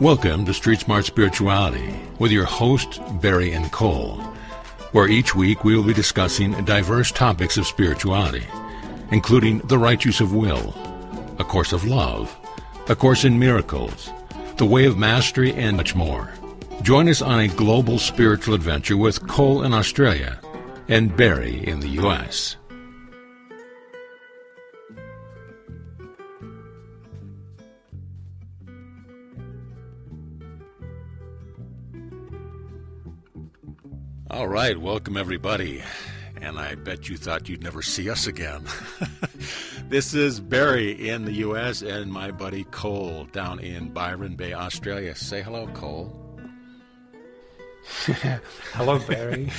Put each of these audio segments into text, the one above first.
Welcome to Street Smart Spirituality with your hosts, Barry and Cole, where each week we will be discussing diverse topics of spirituality, including the right use of will, A Course of Love, A Course in Miracles, The Way of Mastery, and much more. Join us on a global spiritual adventure with Cole in Australia and Barry in the U.S. All right, welcome everybody, and I bet you thought you'd never see us again. This is Barry in the U.S. and my buddy Cole down in Byron Bay, Australia. Say hello, Cole. Hello, Barry.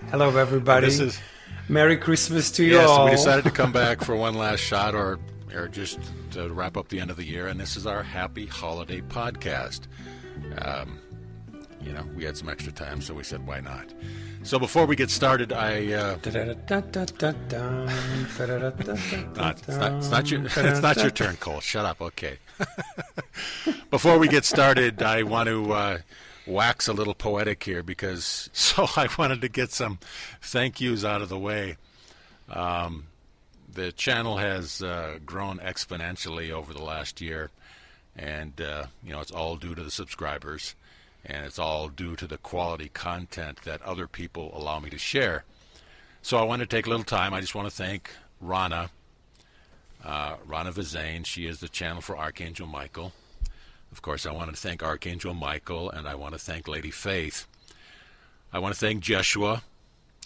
Hello, everybody. Merry Christmas to you Yes, all. we decided to come back for one last shot or just to wrap up the end of the year, and this is our Happy Holiday podcast. We had some extra time, so we said, why not? So before we get started, it's not your turn, Cole. Shut up. Okay. Before we get started, I want to wax a little poetic here so I wanted to get some thank yous out of the way. The channel has grown exponentially over the last year, and it's all due to the subscribers. And it's all due to the quality content that other people allow me to share. So I want to take a little time. I just want to thank Rana Vizane. She is the channel for Archangel Michael. Of course, I want to thank Archangel Michael, and I want to thank Lady Faith. I want to thank Jeshua,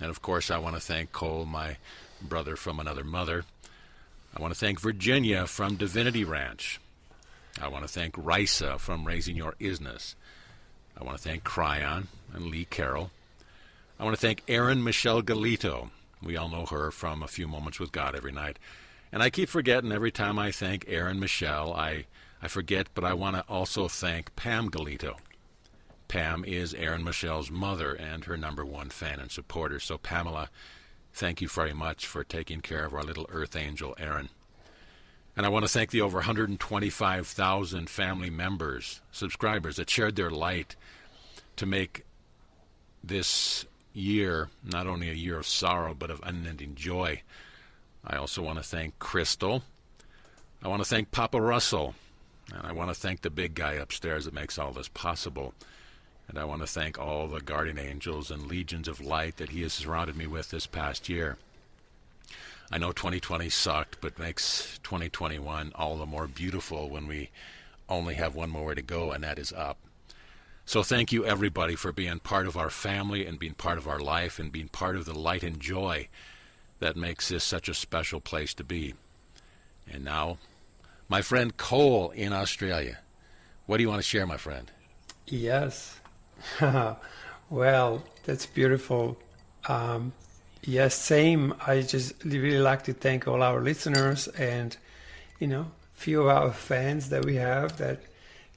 and of course, I want to thank Cole, my brother from another mother. I want to thank Virginia from Divinity Ranch. I want to thank Risa from Raising Your Isness. I want to thank Cryon and Lee Carroll. I want to thank Erin Michelle Galito. We all know her from A Few Moments with God every night. And I keep forgetting every time I thank Erin Michelle, I forget, but I want to also thank Pam Galito. Pam is Erin Michelle's mother and her number one fan and supporter. So Pamela, thank you very much for taking care of our little earth angel, Erin. And I want to thank the over 125,000 family members, subscribers that shared their light to make this year not only a year of sorrow, but of unending joy. I also want to thank Crystal. I want to thank Papa Russell. And I want to thank the big guy upstairs that makes all this possible. And I want to thank all the guardian angels and legions of light that he has surrounded me with this past year. I know 2020 sucked, but makes 2021 all the more beautiful when we only have one more way to go, and that is up. So thank you, everybody, for being part of our family and being part of our life and being part of the light and joy that makes this such a special place to be. And now, my friend Cole in Australia. What do you want to share, my friend? Yes. Well, that's beautiful. Yes, same. I just really like to thank all our listeners and, few of our fans that we have that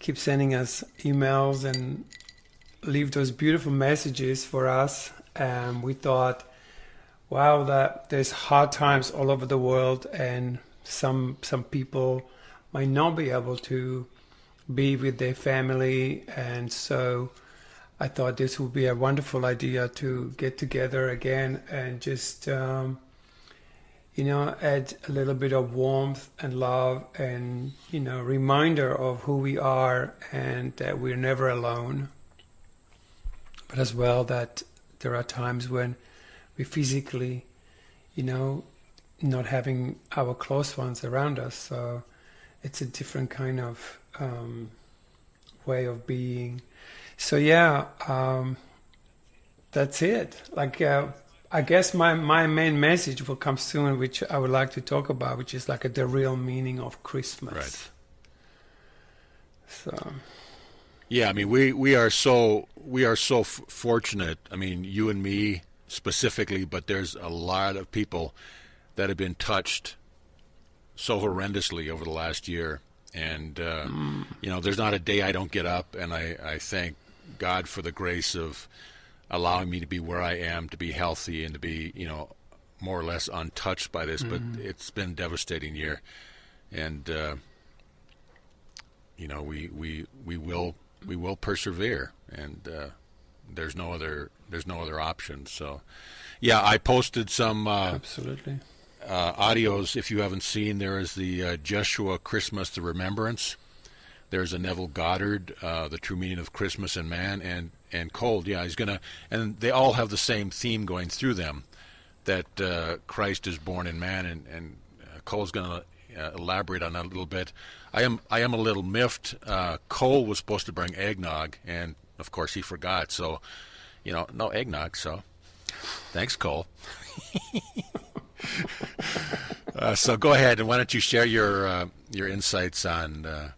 keep sending us emails and leave those beautiful messages for us. We thought, wow, that there's hard times all over the world, and some people might not be able to be with their family, and so I thought this would be a wonderful idea to get together again and just, add a little bit of warmth and love and, reminder of who we are and that we're never alone. But as well that there are times when we physically, not having our close ones around us. So it's a different kind of way of being. So yeah, that's it. I guess my main message will come soon, which I would like to talk about, which is the real meaning of Christmas. Right. So. Yeah, I mean, we are so fortunate. I mean, you and me specifically, but there's a lot of people that have been touched so horrendously over the last year. And, there's not a day I don't get up and I thank God for the grace of allowing me to be where I am, to be healthy and to be, more or less untouched by this. But it's been a devastating year. And, we will we will persevere, and there's no other option. So, yeah, I posted some Absolutely. audios. If you haven't seen, there is the Jeshua Christmas, the Remembrance. There's a Neville Goddard, The True Meaning of Christmas and Man, and Cold. Yeah, he's gonna, and they all have the same theme going through them, that Christ is born in man, and Cole's gonna elaborate on that a little bit. I am a little miffed. Cole was supposed to bring eggnog, and of course he forgot. So, no eggnog. So, thanks, Cole. So go ahead, and why don't you share your insights on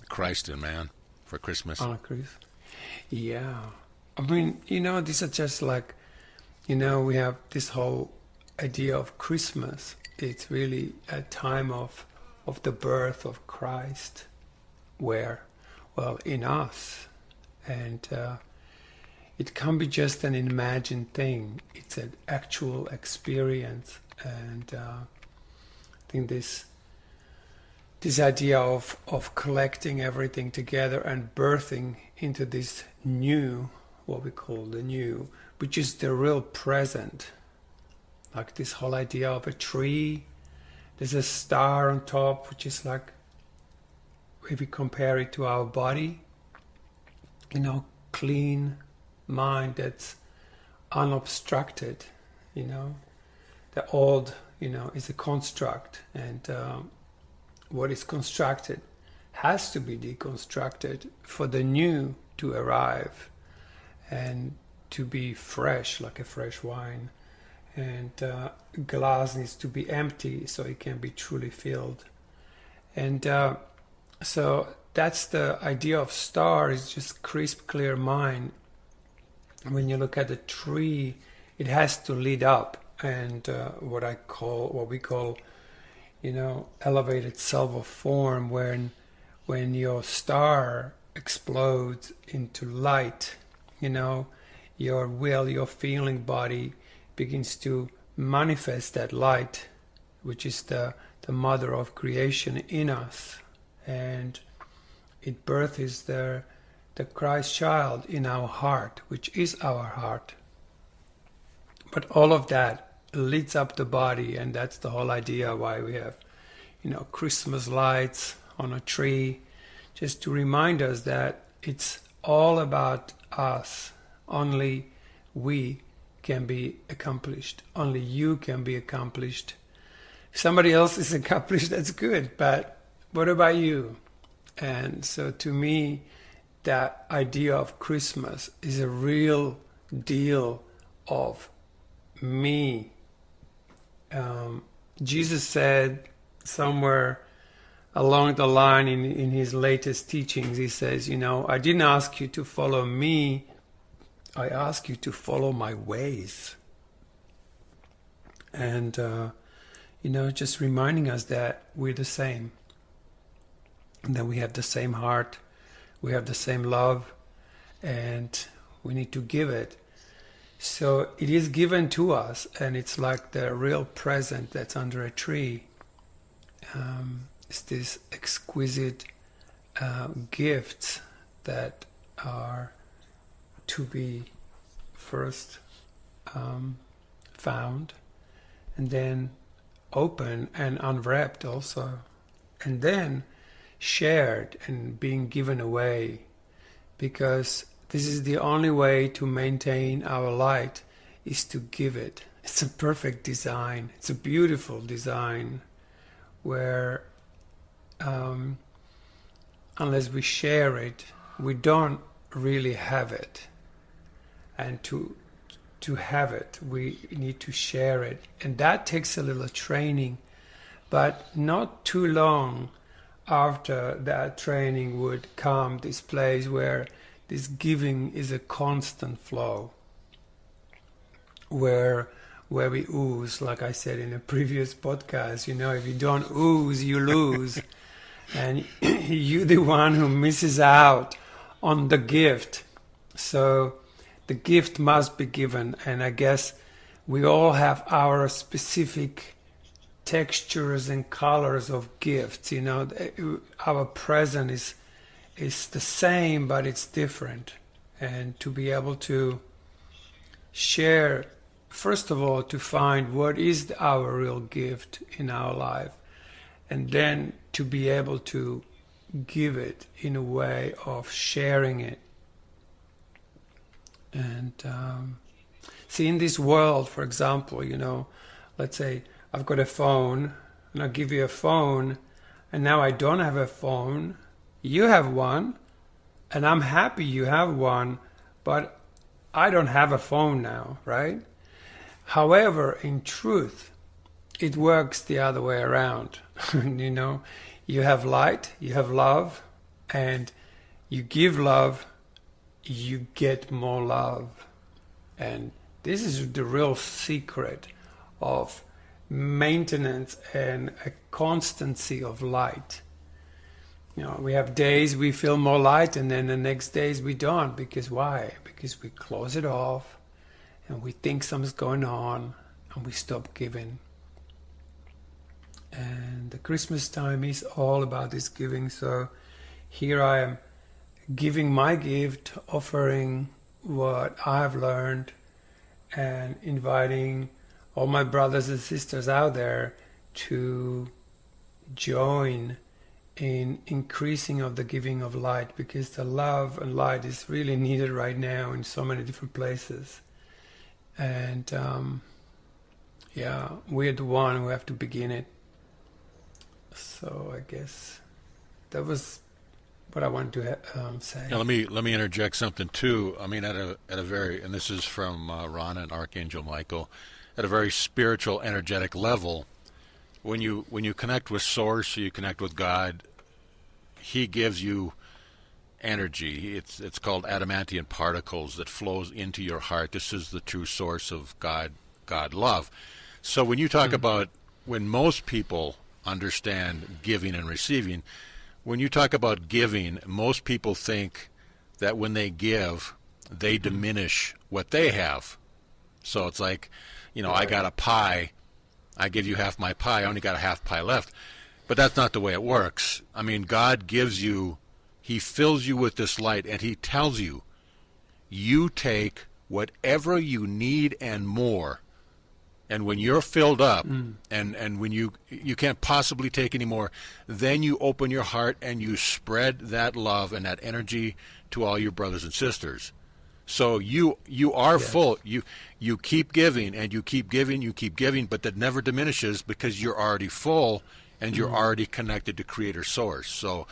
Christ and man for Christmas? Chris. Yeah. I mean, these are just like, we have this whole idea of Christmas. It's really a time of the birth of Christ, where, well, in us. And it can't be just an imagined thing. It's an actual experience. And I think this idea of collecting everything together and birthing into this new, what we call the new, which is the real present. Like this whole idea of a tree, there's a star on top, which is like, if we compare it to our body, clean mind that's unobstructed, the old, is a construct, and what is constructed has to be deconstructed for the new to arrive and to be fresh, like a fresh wine. And glass needs to be empty so it can be truly filled. And so that's the idea of star, is just crisp, clear mind. When you look at a tree, it has to lead up, and what we call, elevated self form, when your star explodes into light, your will, your feeling body begins to manifest that light, which is the mother of creation in us, and it births the Christ child in our heart, which is our heart. But all of that leads up the body, and that's the whole idea why we have, Christmas lights on a tree, just to remind us that it's all about us. Only we can be accomplished. Only you can be accomplished. If somebody else is accomplished, that's good, but what about you? And so to me, that idea of Christmas is a real deal of me. Jesus said somewhere along the line in his latest teachings, he says, I didn't ask you to follow me, I ask you to follow my ways. And, just reminding us that we're the same, and that we have the same heart, we have the same love, and we need to give it. So it is given to us, and it's like the real present that's under a tree. It's this exquisite gifts that are to be first found, and then open and unwrapped also, and then shared and being given away, because this is the only way to maintain our light, is to give it. It's a perfect design. It's a beautiful design where unless we share it, we don't really have it. And to have it, we need to share it. And that takes a little training, but not too long after that training would come this place where this giving is a constant flow, where we ooze, like I said in a previous podcast, if you don't ooze, you lose. And you're the one who misses out on the gift. So the gift must be given. And I guess we all have our specific textures and colors of gifts. Our present is the same, but it's different. And to be able to share, first of all, to find what is our real gift in our life, and then to be able to give it in a way of sharing it. And see, in this world, for example, let's say I've got a phone, and I'll give you a phone, and now I don't have a phone. You have one, and I'm happy you have one, but I don't have a phone now, right? However, in truth, it works the other way around. You have light, you have love, and you give love, you get more love. And this is the real secret of maintenance and a constancy of light. We have days we feel more light, and then the next days we don't. Because why? Because we close it off and we think something's going on and we stop giving. And the Christmas time is all about this giving. So here I am giving my gift, offering what I've learned, and inviting all my brothers and sisters out there to join in increasing of the giving of light, because the love and light is really needed right now in so many different places. And we're the one who have to begin it. So I guess that was what I wanted to say. Now, let me interject something too. I mean, at a very, and this is from Ron and Archangel Michael, at a very spiritual, energetic level. When you connect with Source, you connect with God, He gives you energy. It's called adamantium particles that flows into your heart. This is the true source of God love. So when you talk about, when most people understand giving and receiving, when you talk about giving, most people think that when they give, they diminish what they have. So it's like, I got a pie, I give you half my pie, I only got a half pie left. But that's not the way it works. I mean, God gives you, He fills you with this light, and He tells you, you take whatever you need and more. And when you're filled up, and when you can't possibly take any more, then you open your heart and you spread that love and that energy to all your brothers and sisters. So you are full. You keep giving, and you keep giving, but that never diminishes, because you're already full and you're already connected to Creator Source. So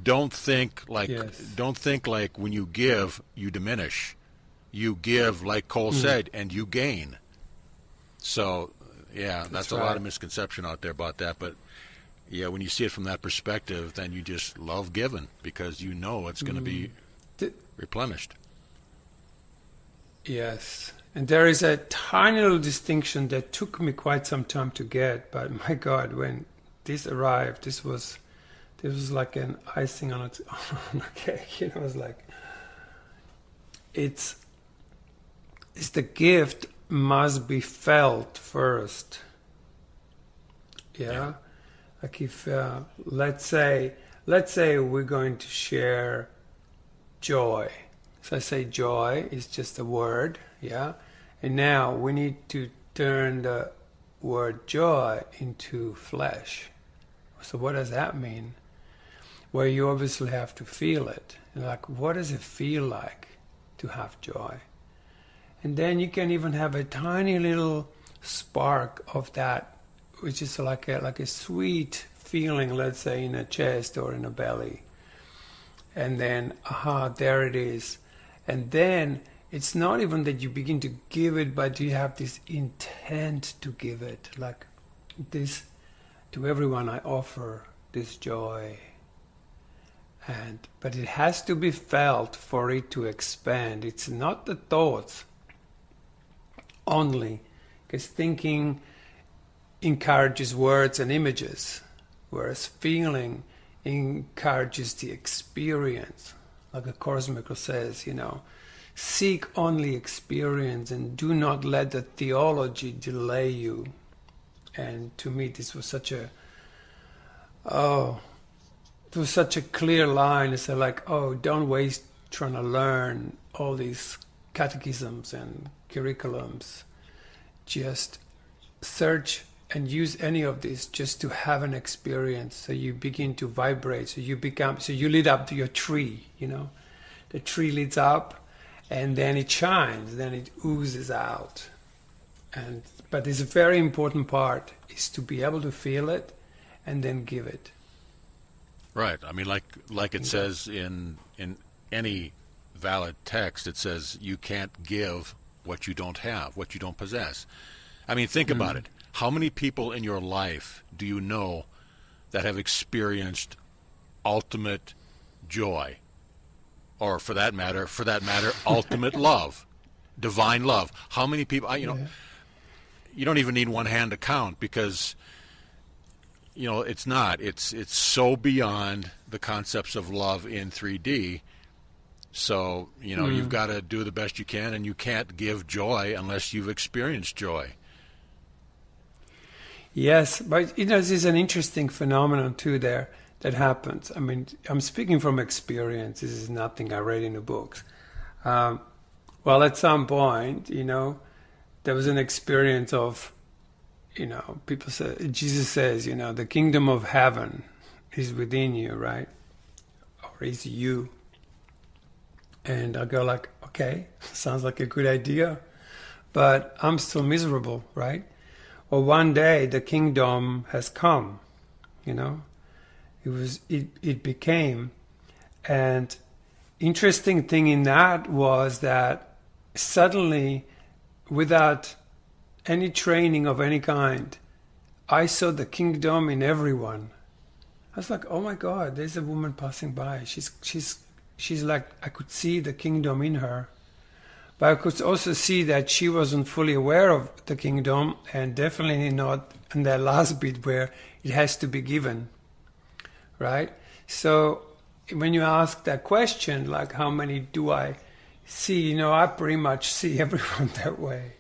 don't think like when you give, you diminish. You give, like Cole said, and you gain. So, that's right. A lot of misconception out there about that. But, when you see it from that perspective, then you just love giving, because you know it's going to be replenished. Yes. And there is a tiny little distinction that took me quite some time to get. But, my God, when this arrived, this was like an icing on a cake. It was like, it's the gift must be felt first. Like if let's say we're going to share joy. So I say joy is just a word, and now we need to turn the word joy into flesh. So what does that mean? Well, you obviously have to feel it. And like, what does it feel like to have joy? And then you can even have a tiny little spark of that, which is like a sweet feeling, let's say, in a chest or in a belly. And then, there it is. And then it's not even that you begin to give it, but you have this intent to give it. Like this, to everyone I offer this joy. But it has to be felt for it to expand. It's not the thoughts only, because thinking encourages words and images, whereas feeling encourages the experience. Like a Course Maker says, seek only experience and do not let the theology delay you. And to me, this was such a there was such a clear line. It's like, oh, don't waste trying to learn all these catechisms and curriculums. Just search and use any of this just to have an experience. So you begin to vibrate. So you lit up your tree, The tree lights up and then it shines, then it oozes out. But it's a very important part is to be able to feel it and then give it. Right. I mean, like it says in any valid text, it says you can't give what you don't have, what you don't possess. I mean, think about it. How many people in your life do you know that have experienced ultimate joy, or for that matter, ultimate love, divine love? How many people? You don't even need one hand to count, because it's not. It's so beyond the concepts of love in 3D. So you've got to do the best you can, and you can't give joy unless you've experienced joy. Yes, but this is an interesting phenomenon too there that happens. I mean, I'm speaking from experience. This is nothing I read in the books. Well, at some point, there was an experience of, people say, Jesus says, the kingdom of heaven is within you, right? Or is you. And I go like, okay, sounds like a good idea, but I'm still miserable, right? Or one day the kingdom has come, it became. And interesting thing in that was that suddenly, without any training of any kind, I saw the kingdom in everyone. I was like, oh my God, there's a woman passing by. She's like, I could see the kingdom in her. But I could also see that she wasn't fully aware of the kingdom, and definitely not in that last bit where it has to be given, right? So when you ask that question, like how many do I see, I pretty much see everyone that way.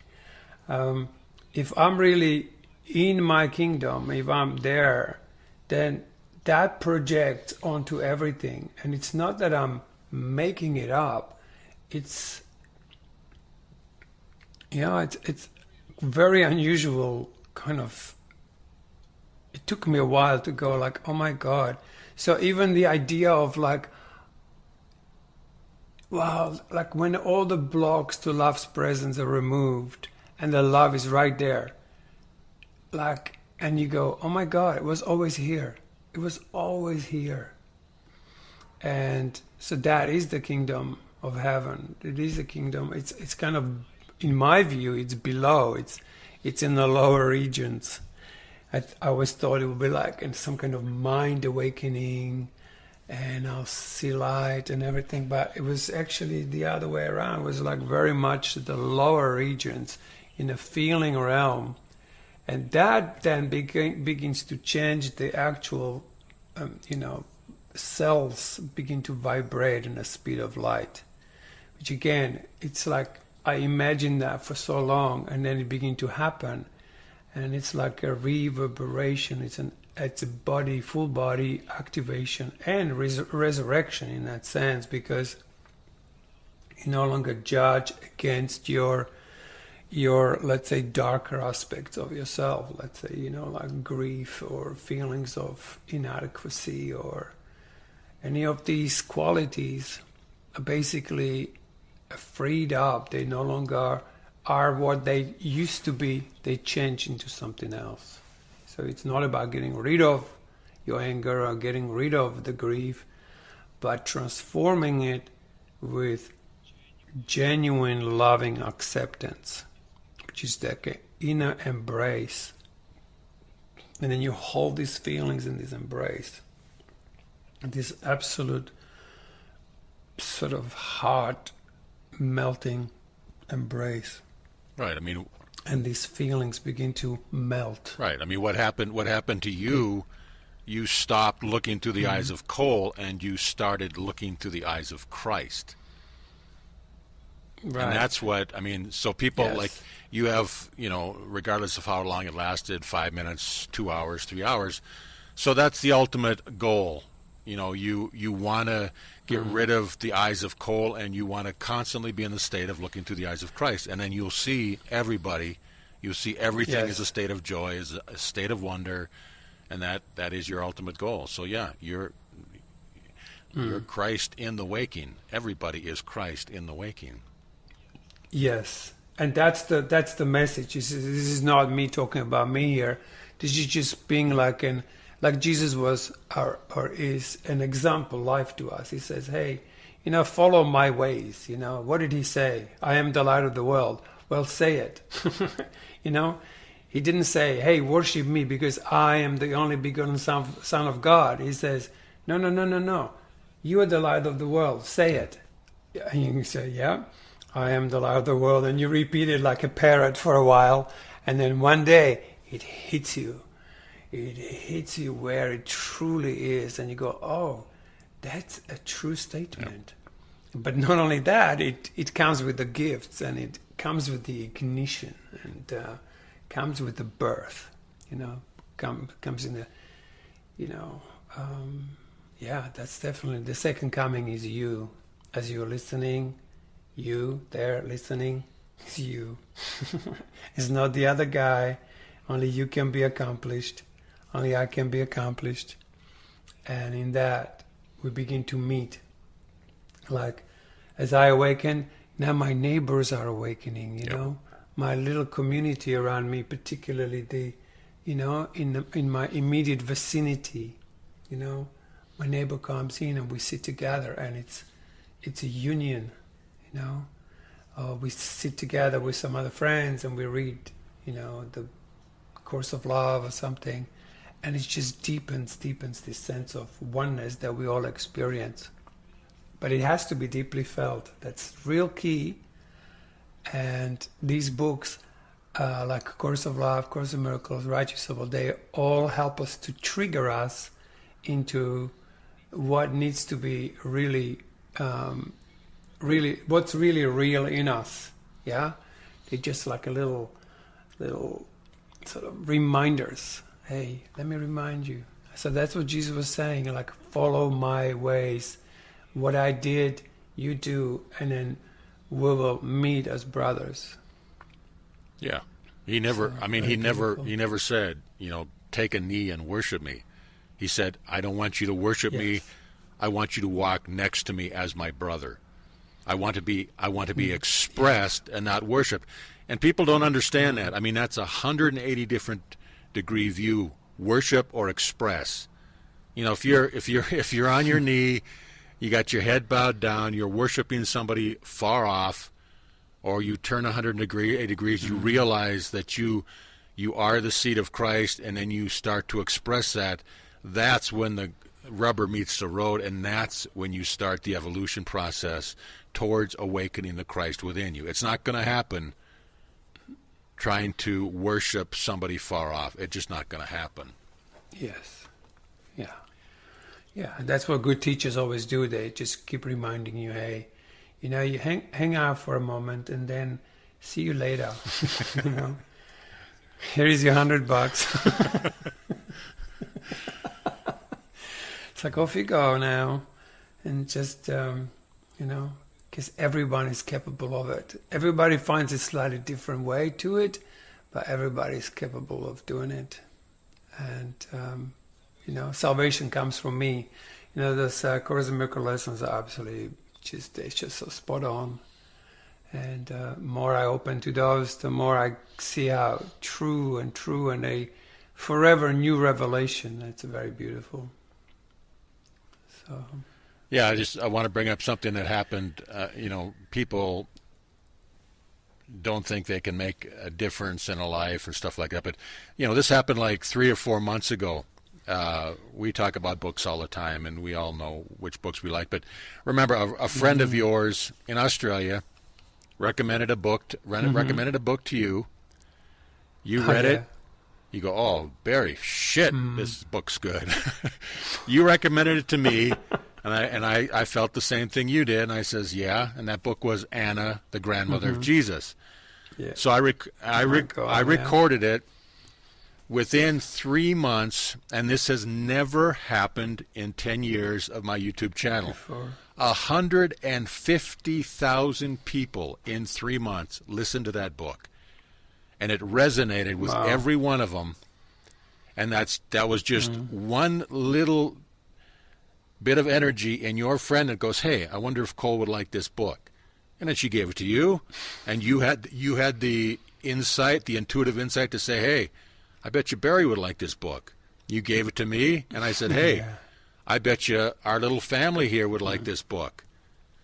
If I'm really in my kingdom, if I'm there, then that projects onto everything. And it's not that I'm making it up. It's very unusual kind of. It took me a while to go like, oh my God. So even the idea of like, wow, like when all the blocks to love's presence are removed and the love is right there, like, and you go, oh my God, it was always here. It was always here. And so that is the kingdom of heaven. It is the kingdom. It's kind of, in my view, it's below. It's in the lower regions. I always thought it would be like in some kind of mind awakening, and I'll see light and everything. But it was actually the other way around. It was like very much the lower regions in a feeling realm. And that then begins to change the actual, cells begin to vibrate in the speed of light. Which again, it's like I imagined that for so long, and then it began to happen. And it's like a reverberation. It's a body, full body activation and resurrection in that sense, because you no longer judge against your let's say darker aspects of yourself. Let's say like grief or feelings of inadequacy or any of these qualities are basically freed up. They no longer are what they used to be. They change into something else. So it's not about getting rid of your anger or getting rid of the grief, but transforming it with genuine loving acceptance, which is like an inner embrace. And then you hold these feelings in this embrace, this absolute sort of heart melting embrace. Right. I mean, and these feelings begin to melt. Right. I mean, what happened to you? You stopped looking through the eyes of Cole, and you started looking through the eyes of Christ. Right. And that's what I mean. So people Yes. like you have, regardless of how long it lasted, 5 minutes, 2 hours, 3 hours. So that's the ultimate goal. You want to get rid of the eyes of coal, and you want to constantly be in the state of looking through the eyes of Christ. And then you'll see everybody. You'll see everything as a state of joy, as a state of wonder, and that is your ultimate goal. So yeah, you're Christ in the waking. Everybody is Christ in the waking. Yes, and that's the message. This is not me talking about me here. This is just being like Jesus was or is an example life to us. He says, hey, follow my ways. What did he say? I am the light of the world. Well, say it. He didn't say, hey, worship me because I am the only begotten son of God. He says, no. You are the light of the world. Say it. And you say, yeah, I am the light of the world. And you repeat it like a parrot for a while. And then one day it hits you. It hits you where it truly is. And you go, oh, that's a true statement. Yep. But not only that, it comes with the gifts, and it comes with the ignition, and comes with the birth. Comes in the, that's definitely the second coming. Is you, as you're listening, you there listening, it's you. It's not the other guy. Only you can be accomplished. Only I can be accomplished. And in that, we begin to meet. Like, as I awaken, now my neighbors are awakening, My little community around me, particularly in my immediate vicinity, my neighbor comes in and we sit together, and it's a union, we sit together with some other friends and we read, the Course of Love or something, and it just deepens this sense of oneness that we all experience. But it has to be deeply felt. That's real key. And these books, like Course of Love, Course of Miracles, Righteous of All, they all help us to trigger us into what needs to be really, what's really real in us. Yeah, they're just like a little sort of reminders. Hey, let me remind you. So that's what Jesus was saying. Like, follow my ways. What I did, you do, and then we will meet as brothers. Yeah, he never said, take a knee and worship me. He said, I don't want you to worship me. I want you to walk next to me as my brother. I want to be expressed and not worshipped. And people don't understand that. I mean, that's 180 different degree view, worship or express. If you're on your knee, you got your head bowed down, you're worshiping somebody far off, or you turn 180 degrees, you realize that you are the seed of Christ, and then you start to express that. That's when the rubber meets the road, and that's when you start the evolution process towards awakening the Christ within you. It's not going to happen trying to worship somebody far off. It's just not going to happen. Yes. Yeah. Yeah, and that's what good teachers always do. They just keep reminding you, hey, you hang out for a moment and then see you later. Here is your $100. It's like, off you go now. And just, because everyone is capable of it. Everybody finds a slightly different way to it, but everybody is capable of doing it. And, salvation comes from me. Those Course in Miracles lessons are absolutely it's just so spot on. And more I open to those, the more I see how true and a forever new revelation. It's very beautiful. So. Yeah, I want to bring up something that happened. People don't think they can make a difference in a life or stuff like that. But, this happened like 3 or 4 months ago. We talk about books all the time, and we all know which books we like. But remember, a friend of yours in Australia recommended a book to you. You read it. You go, oh, Barry, shit, this book's good. You recommended it to me, and I felt the same thing you did. And I says, yeah, and that book was Anna, the grandmother of Jesus. Yeah. So I recorded it. Within 3 months, and this has never happened in 10 years of my YouTube channel, Before. 150,000 people in 3 months listened to that book. And it resonated with Wow. every one of them. And that was just one little bit of energy in your friend that goes, hey, I wonder if Cole would like this book. And then she gave it to you, and you had the insight, the intuitive insight to say, hey, I bet you Barry would like this book. You gave it to me, and I said, hey, Yeah. I bet you our little family here would like this book.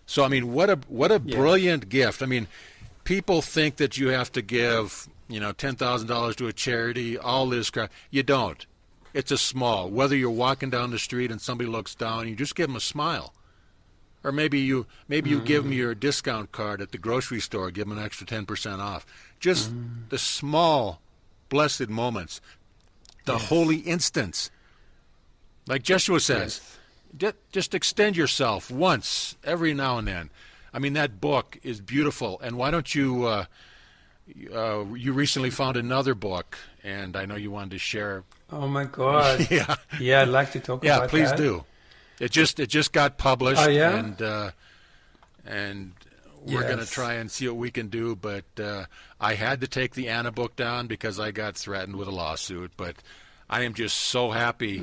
So, I mean, what a Yes. brilliant gift. I mean, people think that you have to give, $10,000 to a charity, all this crap. You don't. It's a small. Whether you're walking down the street and somebody looks down, you just give them a smile. Or maybe you give them your discount card at the grocery store, give them an extra 10% off. Just the small, blessed moments, the Yes. holy instants. Like Joshua says, just extend yourself once every now and then. I mean, that book is beautiful. And why don't you, you recently found another book, and I know you wanted to share. Oh my God. Yeah. Yeah, I'd like to talk Yeah, about please that. do. It just got published. Oh, yeah? And we're going to Yes. try and see what we can do. But I had to take the Anna book down because I got threatened with a lawsuit. But I am just so happy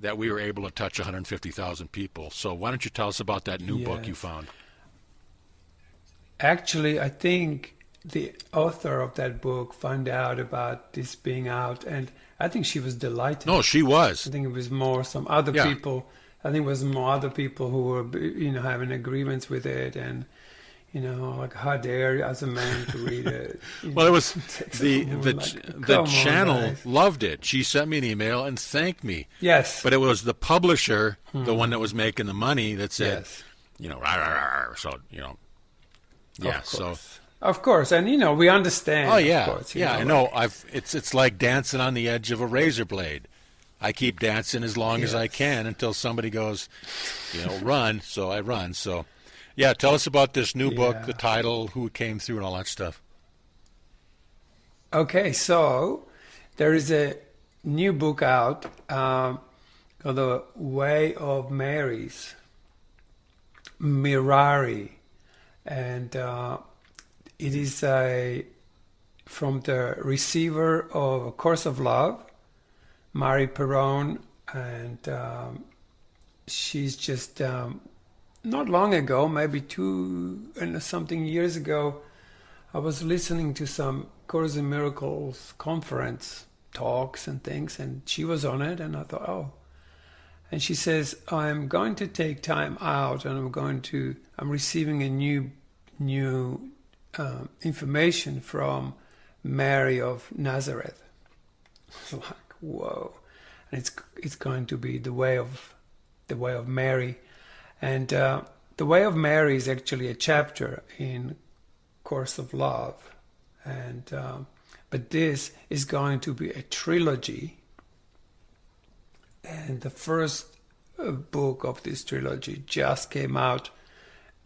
that we were able to touch 150,000 people. So why don't you tell us about that new book you Yes. found? Actually, I think the author of that book found out about this being out, and I think she was delighted. No, she was. I think it was more some other Yeah. people. I think it was more other people who were, having agreements with it, and like how dare as a man to read it. Well, it was the Come on, channel guys. loved it. She sent me an email and thanked me. Yes, But it was the publisher, the one that was making the money, that said, yes, rah, rah, rah. So, yeah. of So, course. Of course, and we understand. oh yeah, of course, yeah. I like- know. It's like dancing on the edge of a razor blade. I keep dancing as long as I Yes. can until somebody goes, run. So I run. So, yeah. Tell us about this new book, Yeah. the title, who it came through, and all that stuff. Okay, so there is a new book out called The Way of Mary's, Mirari, and it is from the receiver of A Course of Love, Mary Perron, and she's just not long ago, maybe 2 and something years ago, I was listening to some Course in Miracles conference talks and things, and she was on it, and I thought, oh. And she says, I'm going to take time out, and I'm receiving a new information from Mary of Nazareth. It's like, whoa. And it's going to be the way of Mary. And the Way of Mary is actually a chapter in Course of Love, and but this is going to be a trilogy, and the first book of this trilogy just came out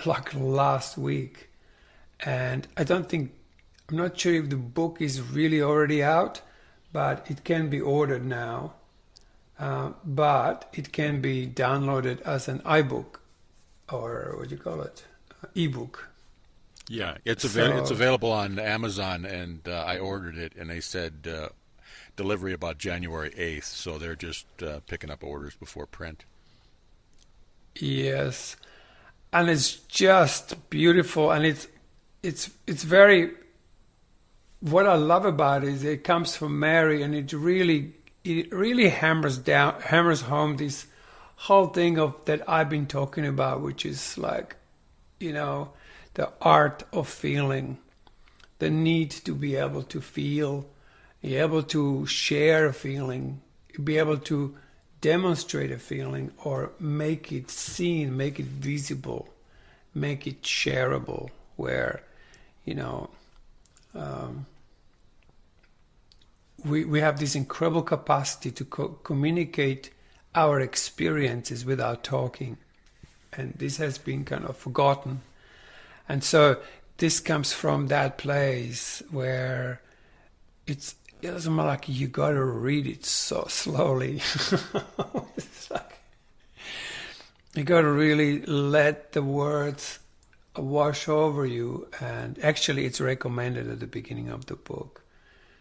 like last week, and I'm not sure if the book is really already out, but it can be ordered now, but it can be downloaded as an iBook, or what do you call it, ebook. Yeah, it's So- available on Amazon, and I ordered it, and they said delivery about January 8th, so they're just picking up orders before print. Yes, and it's just beautiful, and it's very. What I love about it is it comes from Mary, and it really hammers home this whole thing of that I've been talking about, which is like, the art of feeling, the need to be able to feel, be able to share a feeling, be able to demonstrate a feeling, or make it seen, make it visible, make it shareable, where, we have this incredible capacity to communicate our experiences without talking. And this has been kind of forgotten. And so this comes from that place where it's it doesn't matter, like you gotta read it so slowly. It's like you gotta really let the words wash over you. And actually, it's recommended at the beginning of the book.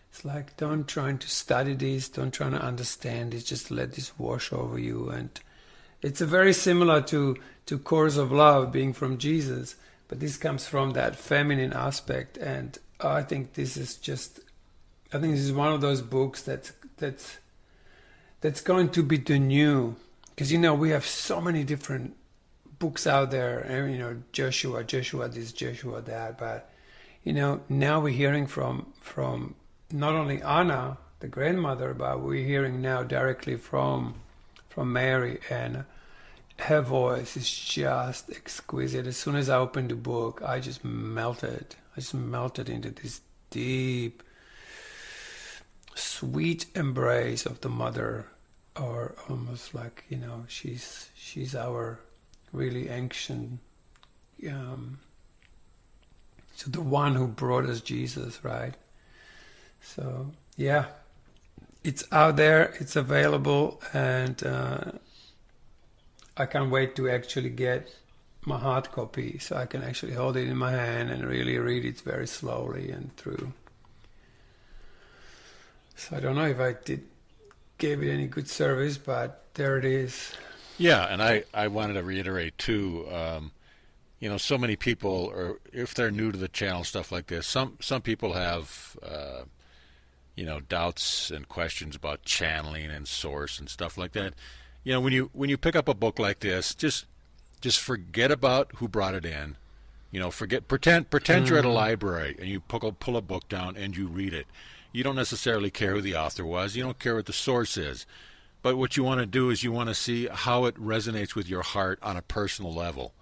It's like, don't try to study this, don't try to understand it, just let this wash over you. And it's a very similar to Course of Love being from Jesus, but this comes from that feminine aspect. And I think this is one of those books that's going to be the new, because we have so many different books out there, and Joshua this, Joshua that, but now we're hearing from not only Anna, the grandmother, but we're hearing now directly from Mary, and her voice is just exquisite. As soon as I opened the book, I just melted into this deep, sweet embrace of the mother, or almost like she's our really ancient, so the one who brought us Jesus, right? So yeah, it's out there, it's available, and I can't wait to actually get my hard copy so I can actually hold it in my hand and really read it very slowly and through. So I don't know if I gave it any good service, but there it is. Yeah, and I wanted to reiterate too, so many people, or if they're new to the channel, stuff like this, some people have doubts and questions about channeling and source and stuff like that. When you pick up a book like this, just forget about who brought it in. Pretend you're at a library and you pull a book down and you read it. You don't necessarily care who the author was. You don't care what the source is. But what you want to do is you want to see how it resonates with your heart on a personal level.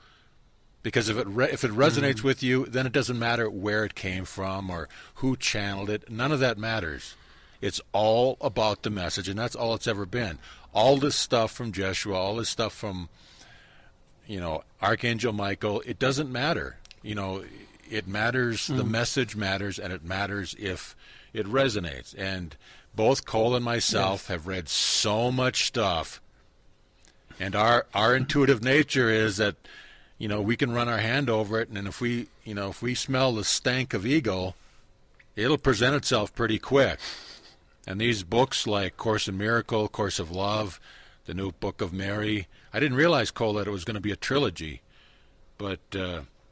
Because if it resonates with you, then it doesn't matter where it came from or who channeled it. None of that matters. It's all about the message, and that's all it's ever been. All this stuff from Jeshua, all this stuff from, Archangel Michael, it doesn't matter. It matters, the message matters, and it matters if it resonates. And both Cole and myself have read so much stuff, and our intuitive nature is that, we can run our hand over it, and if we smell the stank of ego, it'll present itself pretty quick. And these books like Course in Miracle, Course of Love, the new Book of Mary, I didn't realize, Cole, that it was going to be a trilogy, but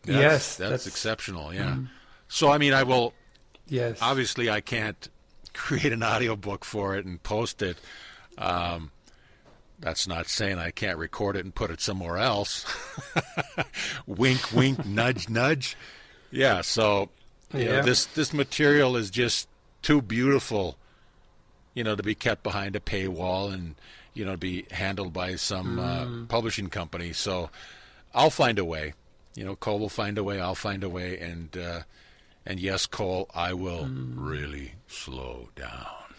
that's exceptional, yeah. So, I will, obviously I can't create an audiobook for it and post it. That's not saying I can't record it and put it somewhere else. Wink, wink, nudge, nudge. Yeah, so this material is just too beautiful, to be kept behind a paywall and, to be handled by some publishing company. So I'll find a way. Cole will find a way, I'll find a way, and yes, Cole, I will really slow down.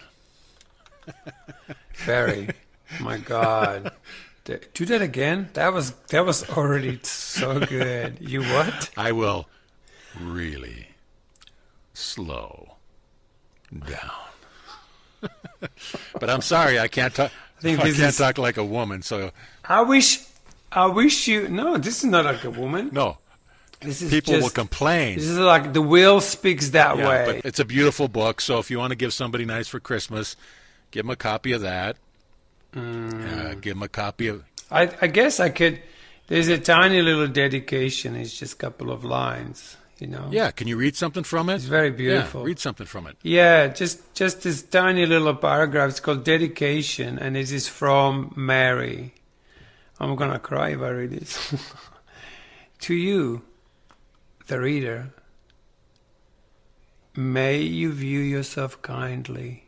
Very. My God. Do that again? That was already so good. You what? I will really slow down. But I'm sorry, I can't talk. I can't talk like a woman. So I wish you. No, this is not like a woman. No, this is people will complain. This is like the will speaks that way. But it's a beautiful book. So if you want to give somebody nice for Christmas, give them a copy of that. Give them a copy of. I guess I could. There's a tiny little dedication. It's just a couple of lines. Yeah, can you read something from it? It's very beautiful. Yeah, read something from it. Yeah, just this tiny little paragraph. It's called Dedication, and it is from Mary. I'm gonna cry if I read this. To you, the reader, may you view yourself kindly,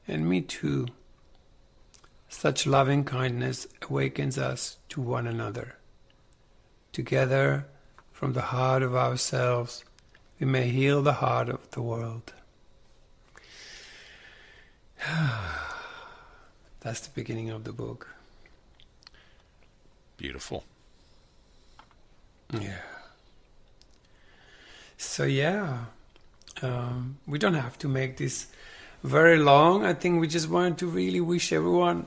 and me too. Such loving kindness awakens us to one another. Together, from the heart of ourselves, we may heal the heart of the world. That's the beginning of the book. Beautiful. Yeah. So we don't have to make this very long. I think we just wanted to really wish everyone,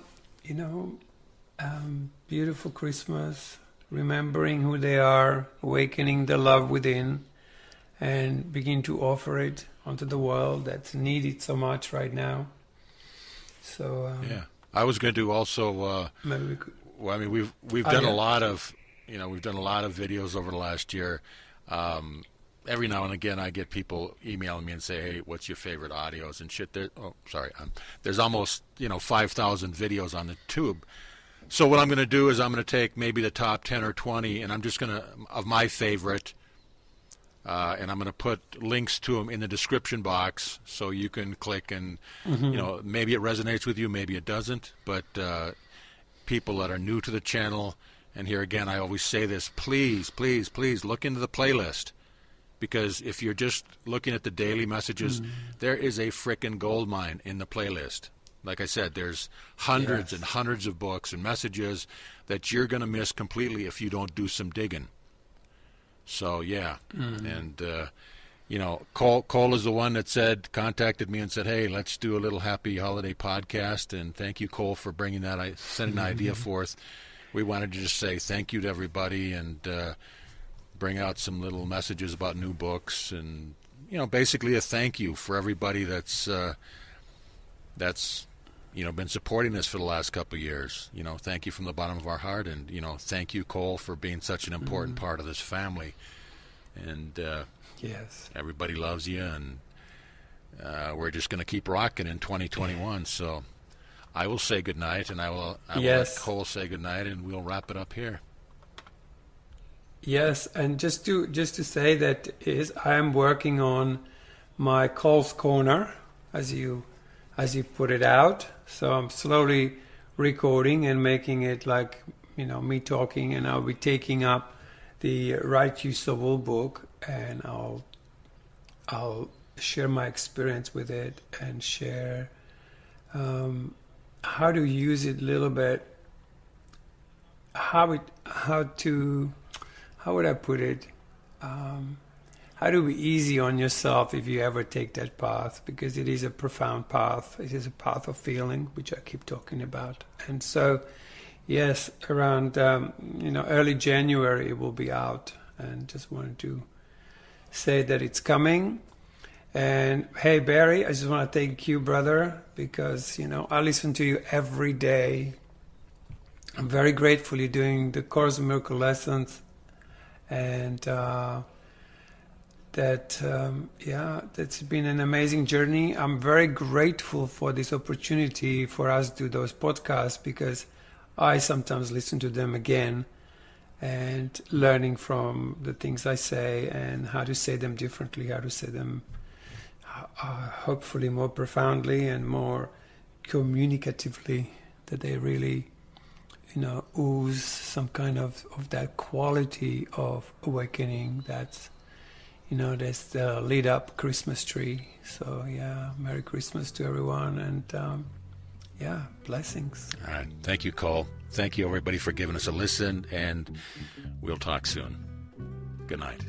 beautiful Christmas, remembering who they are, awakening the love within, and begin to offer it onto the world that's needed so much right now. So yeah, I was going to do also. maybe we could. Well, I mean, we've done a lot of we've done a lot of videos over the last year. Every now and again, I get people emailing me and say, "Hey, what's your favorite audios and shit?" There's almost 5,000 videos on the tube. So what I'm going to do is I'm going to take maybe the top 10 or 20, and I'm just going to of my favorite. And I'm going to put links to them in the description box so you can click and, maybe it resonates with you, maybe it doesn't. But people that are new to the channel, and here again, I always say this, please, please, please look into the playlist. Because if you're just looking at the daily messages, there is a frickin' gold mine in the playlist. Like I said, there's hundreds and hundreds of books and messages that you're going to miss completely if you don't do some digging. So yeah, and Cole is the one that contacted me and said, "Hey, let's do a little happy holiday podcast." And thank you, Cole, for bringing that, sending an idea forth. We wanted to just say thank you to everybody and bring out some little messages about new books and basically a thank you for everybody that's been supporting us for the last couple of years. Thank you from the bottom of our heart, and thank you, Cole, for being such an important part of this family. And Yes, everybody loves you, and we're just going to keep rocking in 2021. So I will say goodnight, and I will let Cole say goodnight, and we'll wrap it up here. Yes, and just to say that I am working on my Cole's Corner, as you put it out. So I'm slowly recording and making it like, me talking, and I'll be taking up the Right Use of All book, and I'll share my experience with it and share how to use it a little bit, how would I put it? How to be easy on yourself if you ever take that path, because it is a profound path. It is a path of feeling, which I keep talking about. And so, yes, around early January it will be out. And just wanted to say that it's coming. And hey, Barry, I just want to thank you, brother, because I listen to you every day. I'm very grateful you're doing the Course in Miracle lessons, and that's been an amazing journey. I'm very grateful for this opportunity for us to do those podcasts, because I sometimes listen to them again and learning from the things I say and how to say them differently, how to say them hopefully more profoundly and more communicatively, that they really ooze some kind of that quality of awakening that's there's the lit up Christmas tree. So yeah, Merry Christmas to everyone, and blessings. All right, thank you, Cole. Thank you, everybody, for giving us a listen, and we'll talk soon. Good night.